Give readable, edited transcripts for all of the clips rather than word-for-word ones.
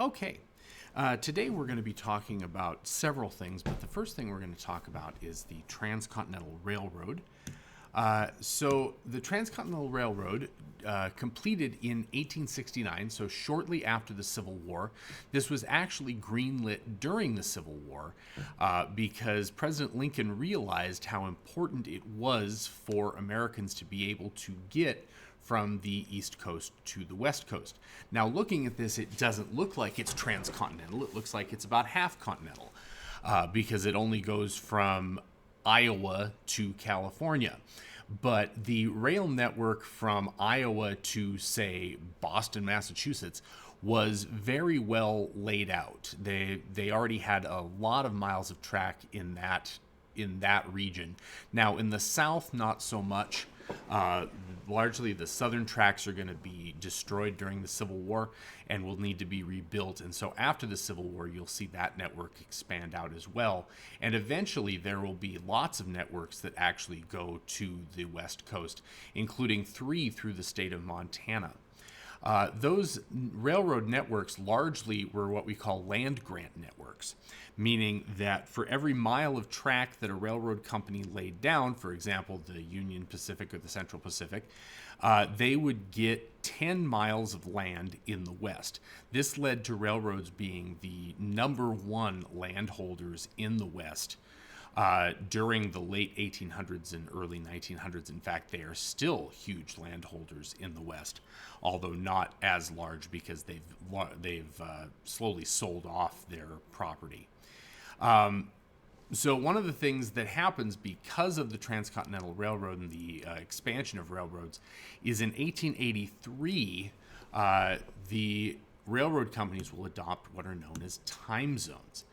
Okay. Today we're going to be talking about several things, but the first thing we're going to talk about is the Transcontinental Railroad. So the Transcontinental Railroad completed in 1869, so shortly after the Civil War. This was actually greenlit during the Civil War because President Lincoln realized how important it was for Americans to be able to get from the East Coast to the West Coast. Now, looking at this, it doesn't look like it's transcontinental. It looks like it's about half continental because it only goes from Iowa to California. But the rail network from Iowa to, say, Boston, Massachusetts was very well laid out. They already had a lot of miles of track in that region. Now, in the South, not so much. Largely, the southern tracks are going to be destroyed during the Civil War and will need to be rebuilt. And so after the Civil War, you'll see that network expand out as well. And eventually, there will be lots of networks that actually go to the West Coast, including 3 through the state of Montana. Those railroad networks largely were what we call land grant networks, meaning that for every mile of track that a railroad company laid down, for example, the Union Pacific or the Central Pacific, they would get 10 miles of land in the West. This led to railroads being the number one landholders in the West during the late 1800s and early 1900s. In fact, they are still huge landholders in the West, although not as large because they've slowly sold off their property. So one of the things that happens because of the Transcontinental Railroad and the expansion of railroads is in 1883, the railroad companies will adopt what are known as time zones.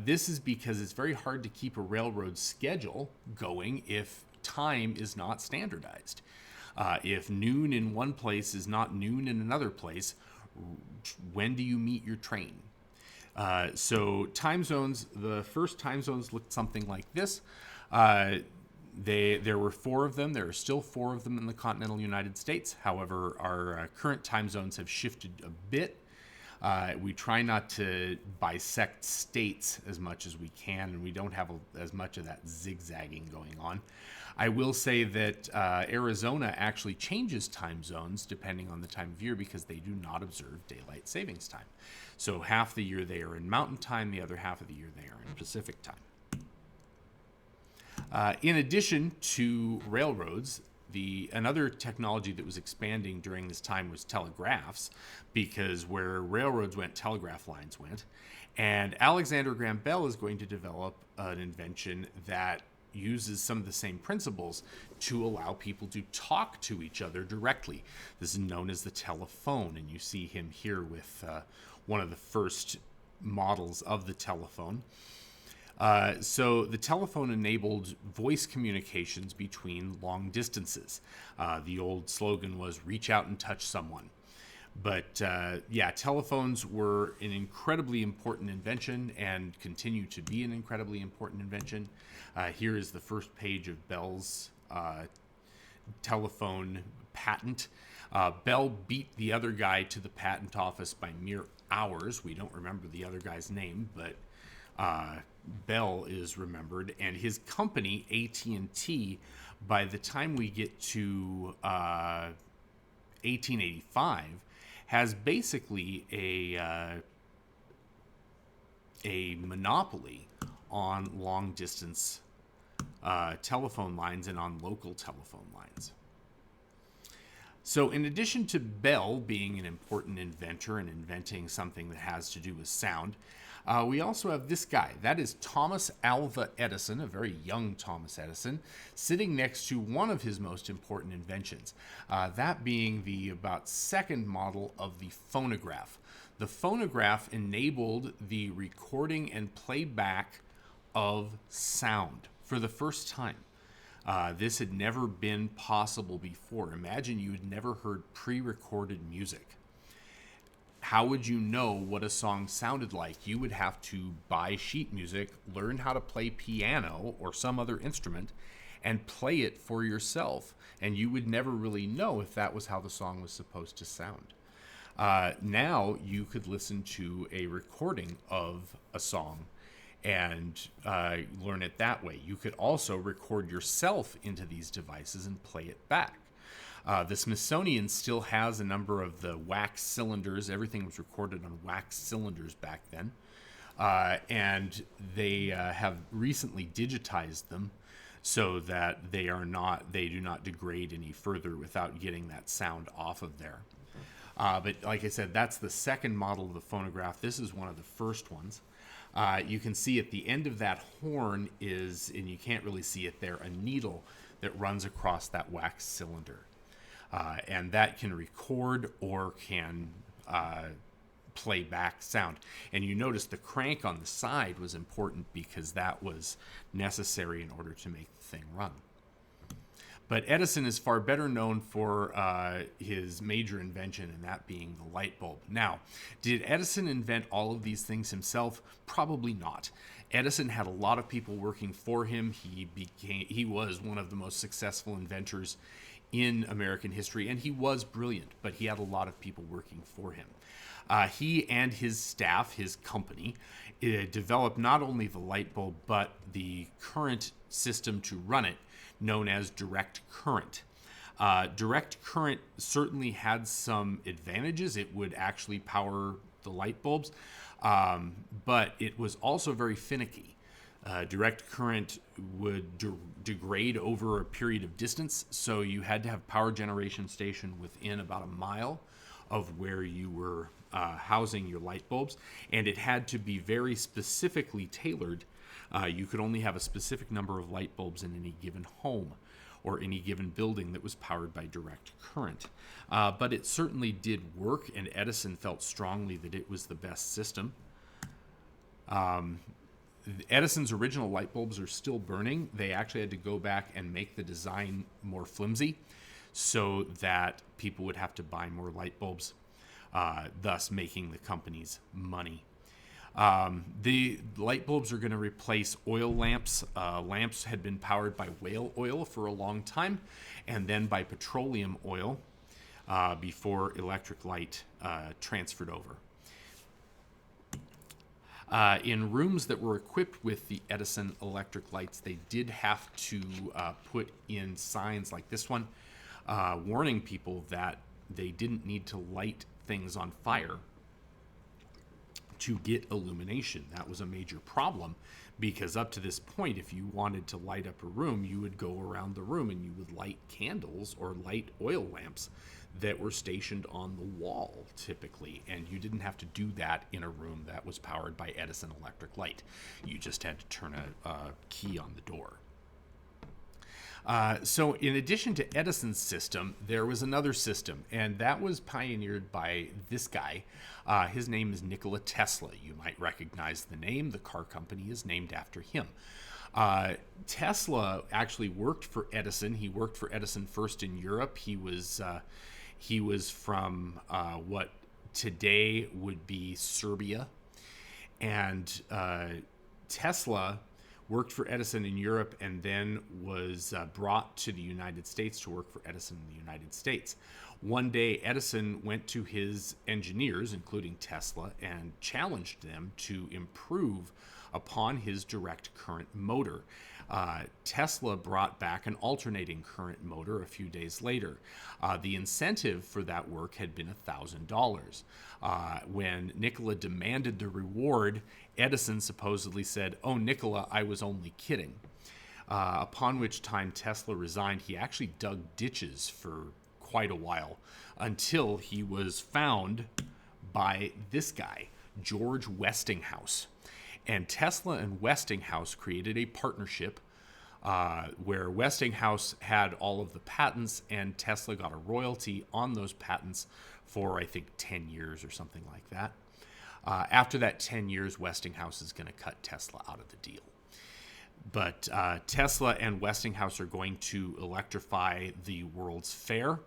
This is because it's very hard to keep a railroad schedule going if time is not standardized. If noon in one place is not noon in another place, when do you meet your train? So time zones, the first time zones looked something like this. There were 4 of them. There are still 4 of them in the continental United States. However, our current time zones have shifted a bit. We try not to bisect states as much as we can, and we don't have as much of that zigzagging going on. I will say that Arizona actually changes time zones depending on the time of year because they do not observe daylight savings time. So half the year they are in mountain time, the other half of the year they are in Pacific time. In addition to railroads, another technology that was expanding during this time was telegraphs, because where railroads went, telegraph lines went. And Alexander Graham Bell is going to develop an invention that uses some of the same principles to allow people to talk to each other directly. This is known as the telephone, and you see him here with one of the first models of the telephone. So the telephone enabled voice communications between long distances. The old slogan was reach out and touch someone. But telephones were an incredibly important invention and continue to be an incredibly important invention. Here is the first page of Bell's telephone patent. Bell beat the other guy to the patent office by mere hours. We don't remember the other guy's name, but Bell is remembered, and his company AT&T, by the time we get to 1885, has basically a monopoly on long distance telephone lines and on local telephone lines. So in addition to Bell being an important inventor and inventing something that has to do with sound, we also have this guy. That is Thomas Alva Edison, a very young Thomas Edison, sitting next to one of his most important inventions, that being the about second model of the phonograph. The phonograph enabled the recording and playback of sound for the first time. This had never been possible before. Imagine you had never heard pre-recorded music. How would you know what a song sounded like? You would have to buy sheet music, learn how to play piano or some other instrument, and play it for yourself. And you would never really know if that was how the song was supposed to sound. Now you could listen to a recording of a song and learn it that way. You could also record yourself into these devices and play it back. The Smithsonian still has a number of the wax cylinders. Everything was recorded on wax cylinders back then. And they have recently digitized them so that they do not degrade any further without getting that sound off of there. But like I said, that's the second model of the phonograph. This is one of the first ones. You can see at the end of that horn is, and you can't really see it there, a needle that runs across that wax cylinder. And that can record or can play back sound. And you notice the crank on the side was important because that was necessary in order to make the thing run. But Edison is far better known for his major invention, and that being the light bulb. Now, did Edison invent all of these things himself? Probably not. Edison had a lot of people working for him. He was one of the most successful inventors in American history, and he was brilliant, but he had a lot of people working for him. He and his staff, his company, developed not only the light bulb, but the current system to run it, known as direct current. Direct current certainly had some advantages. It would actually power the light bulbs, but it was also very finicky. Direct current would degrade over a period of distance, so you had to have power generation station within about a mile of where you were housing your light bulbs, and it had to be very specifically tailored. You could only have a specific number of light bulbs in any given home or any given building that was powered by direct current. But it certainly did work, and Edison felt strongly that it was the best system. Edison's original light bulbs are still burning. They actually had to go back and make the design more flimsy so that people would have to buy more light bulbs, thus making the companies money. The light bulbs are going to replace oil lamps. Lamps had been powered by whale oil for a long time, and then by petroleum oil before electric light transferred over. In rooms that were equipped with the Edison electric lights, they did have to put in signs like this one, warning people that they didn't need to light things on fire to get illumination. That was a major problem because up to this point, if you wanted to light up a room, you would go around the room and you would light candles or light oil lamps that were stationed on the wall typically, and you didn't have to do that in a room that was powered by Edison electric light. You just had to turn a key on the door. So in addition to Edison's system, there was another system, and that was pioneered by this guy. His name is Nikola Tesla. You might recognize the name. The car company is named after him. Tesla actually worked for Edison. He worked for Edison first in Europe. He was from what today would be Serbia. And Tesla worked for Edison in Europe and then was brought to the United States to work for Edison in the United States. One day, Edison went to his engineers, including Tesla, and challenged them to improve upon his direct current motor. Tesla brought back an alternating current motor a few days later. The incentive for that work had been $1,000. When Nikola demanded the reward, Edison supposedly said, "Oh, Nikola, I was only kidding." Upon which time Tesla resigned. He actually dug ditches for quite a while until he was found by this guy, George Westinghouse. And Tesla and Westinghouse created a partnership where Westinghouse had all of the patents and Tesla got a royalty on those patents for, I think, 10 years or something like that. After that 10 years, Westinghouse is going to cut Tesla out of the deal. But Tesla and Westinghouse are going to electrify the World's Fair,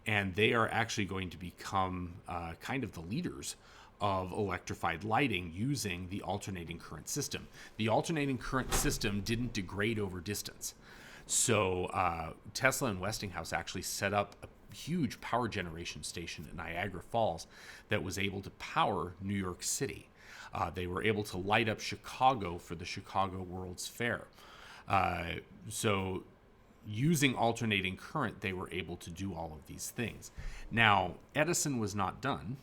and they are actually going to become kind of the leaders of electrified lighting using the alternating current system. The alternating current system didn't degrade over distance. So Tesla and Westinghouse actually set up huge power generation station at Niagara Falls that was able to power New York City. They were able to light up Chicago for the Chicago World's Fair. So using alternating current, they were able to do all of these things. Now, Edison was not done.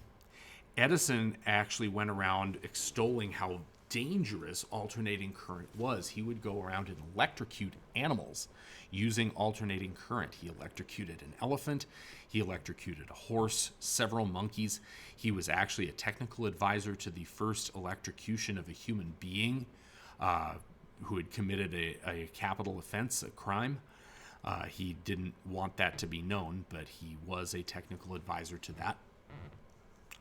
Edison actually went around extolling how dangerous alternating current was. He would go around and electrocute animals using alternating current. He electrocuted an elephant. He electrocuted a horse, several monkeys. He was actually a technical advisor to the first electrocution of a human being who had committed a capital offense, a crime. He didn't want that to be known, but he was a technical advisor to that.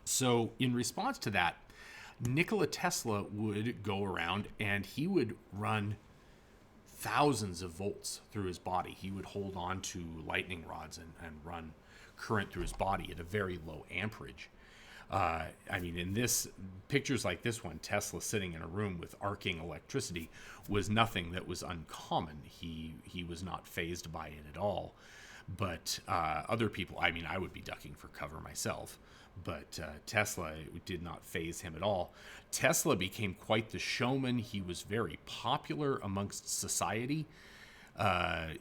So in response to that, Nikola Tesla would go around and he would run thousands of volts through his body. He would hold on to lightning rods and run current through his body at a very low amperage. In this pictures like this one, Tesla sitting in a room with arcing electricity was nothing that was uncommon. He was not fazed by it at all. But other people, I would be ducking for cover myself. But Tesla did not faze him at all. Tesla became quite the showman. He was very popular amongst society.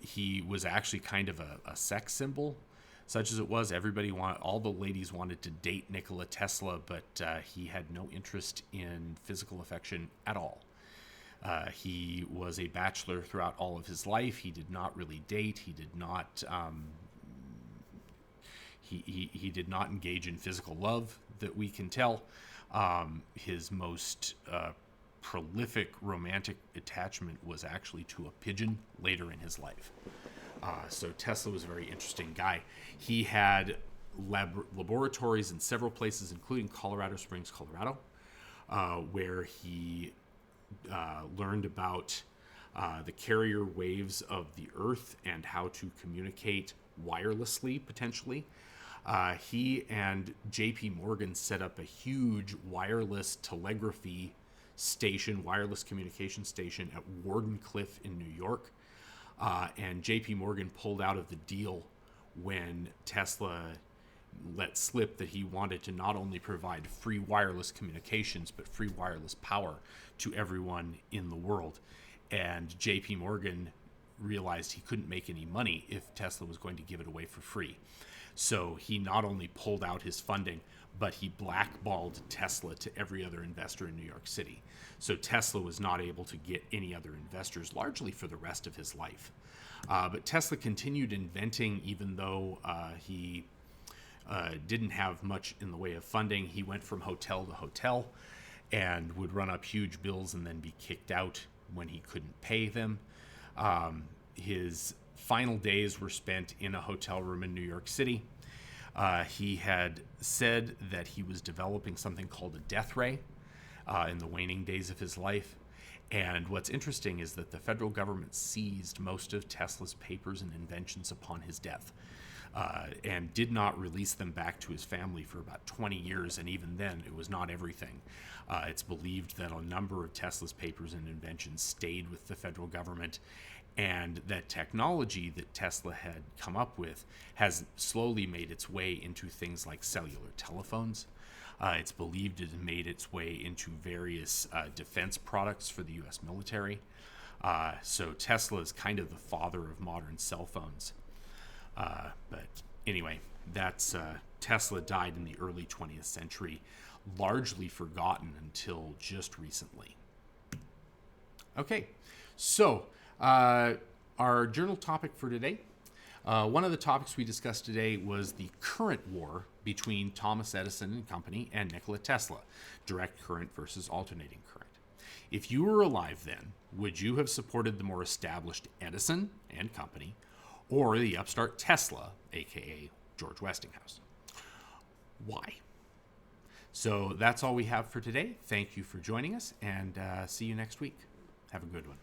He was actually kind of a sex symbol, such as it was. All the ladies wanted to date Nikola Tesla, but he had no interest in physical affection at all. He was a bachelor throughout all of his life. He did not really date. He did not. He did not engage in physical love that we can tell. His most prolific romantic attachment was actually to a pigeon later in his life. So Tesla was a very interesting guy. He had laboratories in several places, including Colorado Springs, Colorado, where he learned about the carrier waves of the Earth and how to communicate wirelessly, potentially. He and J.P. Morgan set up a huge wireless telegraphy station, wireless communication station at Wardenclyffe in New York. And J.P. Morgan pulled out of the deal when Tesla let slip that he wanted to not only provide free wireless communications, but free wireless power to everyone in the world. And J.P. Morgan realized he couldn't make any money if Tesla was going to give it away for free. So he not only pulled out his funding, but he blackballed Tesla to every other investor in New York City. So Tesla was not able to get any other investors, largely for the rest of his life. But Tesla continued inventing, even though he didn't have much in the way of funding. He went from hotel to hotel and would run up huge bills and then be kicked out when he couldn't pay them. His final days were spent in a hotel room in New York City. He had said that he was developing something called a death ray in the waning days of his life. And what's interesting is that the federal government seized most of Tesla's papers and inventions upon his death and did not release them back to his family for about 20 years. And even then, it was not everything. It's believed that a number of Tesla's papers and inventions stayed with the federal government, and that technology that Tesla had come up with has slowly made its way into things like cellular telephones. It's believed it has made its way into various defense products for the U.S. military. So Tesla is kind of the father of modern cell phones. But anyway, that's Tesla died in the early 20th century, largely forgotten until just recently. Okay, so our journal topic for today, one of the topics we discussed today was the current war between Thomas Edison and Company and Nikola Tesla, direct current versus alternating current. If you were alive then, would you have supported the more established Edison and Company, or the upstart Tesla, aka George Westinghouse? Why? So that's all we have for today. Thank you for joining us, and see you next week. Have a good one.